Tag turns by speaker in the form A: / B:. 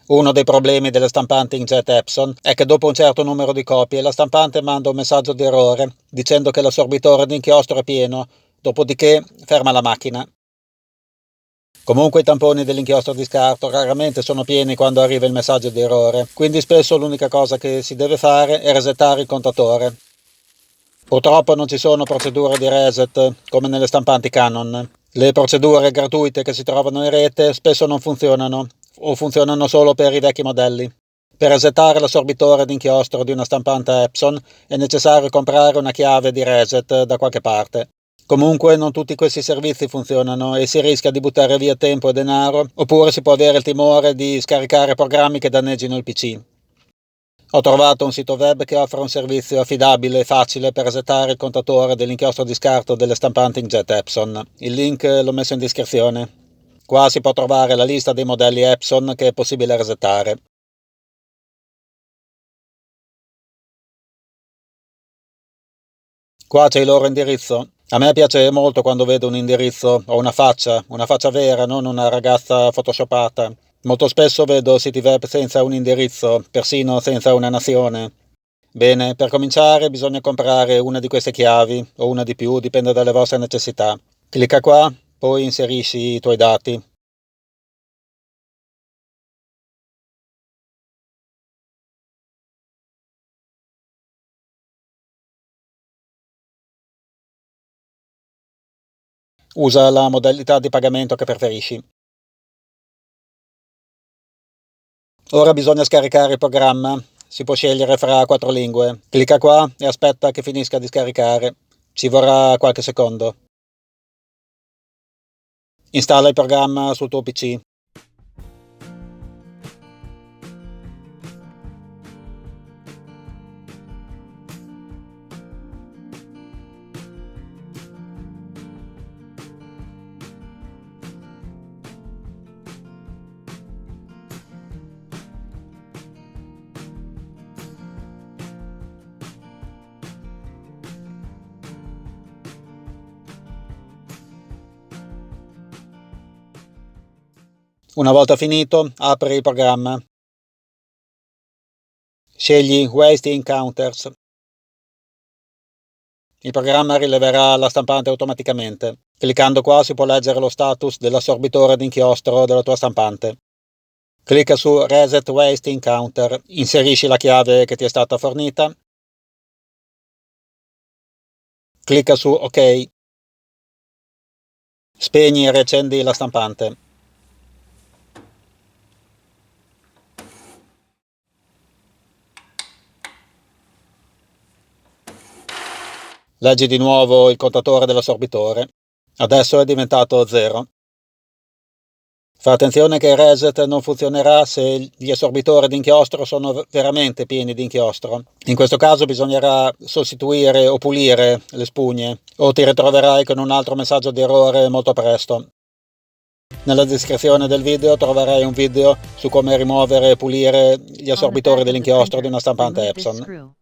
A: Uno dei problemi delle stampanti inkjet Epson è che dopo un certo numero di copie la stampante manda un messaggio di errore dicendo che l'assorbitore d'inchiostro è pieno, dopodiché ferma la macchina. Comunque i tamponi dell'inchiostro di scarto raramente sono pieni quando arriva il messaggio di errore, quindi spesso l'unica cosa che si deve fare è resettare il contatore. Purtroppo non ci sono procedure di reset come nelle stampanti Canon. Le procedure gratuite che si trovano in rete spesso non funzionano o funzionano solo per i vecchi modelli. Per resettare l'assorbitore d'inchiostro di una stampante Epson è necessario comprare una chiave di reset da qualche parte. Comunque non tutti questi servizi funzionano e si rischia di buttare via tempo e denaro, oppure si può avere il timore di scaricare programmi che danneggino il PC. Ho trovato un sito web che offre un servizio affidabile e facile per resettare il contatore dell'inchiostro di scarto delle stampanti inkjet Epson. Il link l'ho messo in descrizione. Qua si può trovare la lista dei modelli Epson che è possibile resettare. Qua c'è il loro indirizzo. A me piace molto quando vedo un indirizzo o una faccia vera, non una ragazza photoshopata. Molto spesso vedo siti web senza un indirizzo, persino senza una nazione. Bene, per cominciare bisogna comprare una di queste chiavi, o una di più, dipende dalle vostre necessità. Clicca qua, poi inserisci i tuoi dati. Usa la modalità di pagamento che preferisci. Ora bisogna scaricare il programma. Si può scegliere fra 4 lingue. Clicca qua e aspetta che finisca di scaricare. Ci vorrà qualche secondo. Installa il programma sul tuo PC. Una volta finito, apri il programma. Scegli Waste Encounters. Il programma rileverà la stampante automaticamente. Cliccando qua si può leggere lo status dell'assorbitore d'inchiostro della tua stampante. Clicca su Reset Waste Encounter, inserisci la chiave che ti è stata fornita. Clicca su OK. Spegni e riaccendi la stampante. Leggi di nuovo il contatore dell'assorbitore. Adesso è diventato 0. Fa attenzione che il reset non funzionerà se gli assorbitori d'inchiostro sono veramente pieni di inchiostro. In questo caso bisognerà sostituire o pulire le spugne, o ti ritroverai con un altro messaggio di errore molto presto. Nella descrizione del video troverai un video su come rimuovere e pulire gli assorbitori dell'inchiostro di una stampante Epson.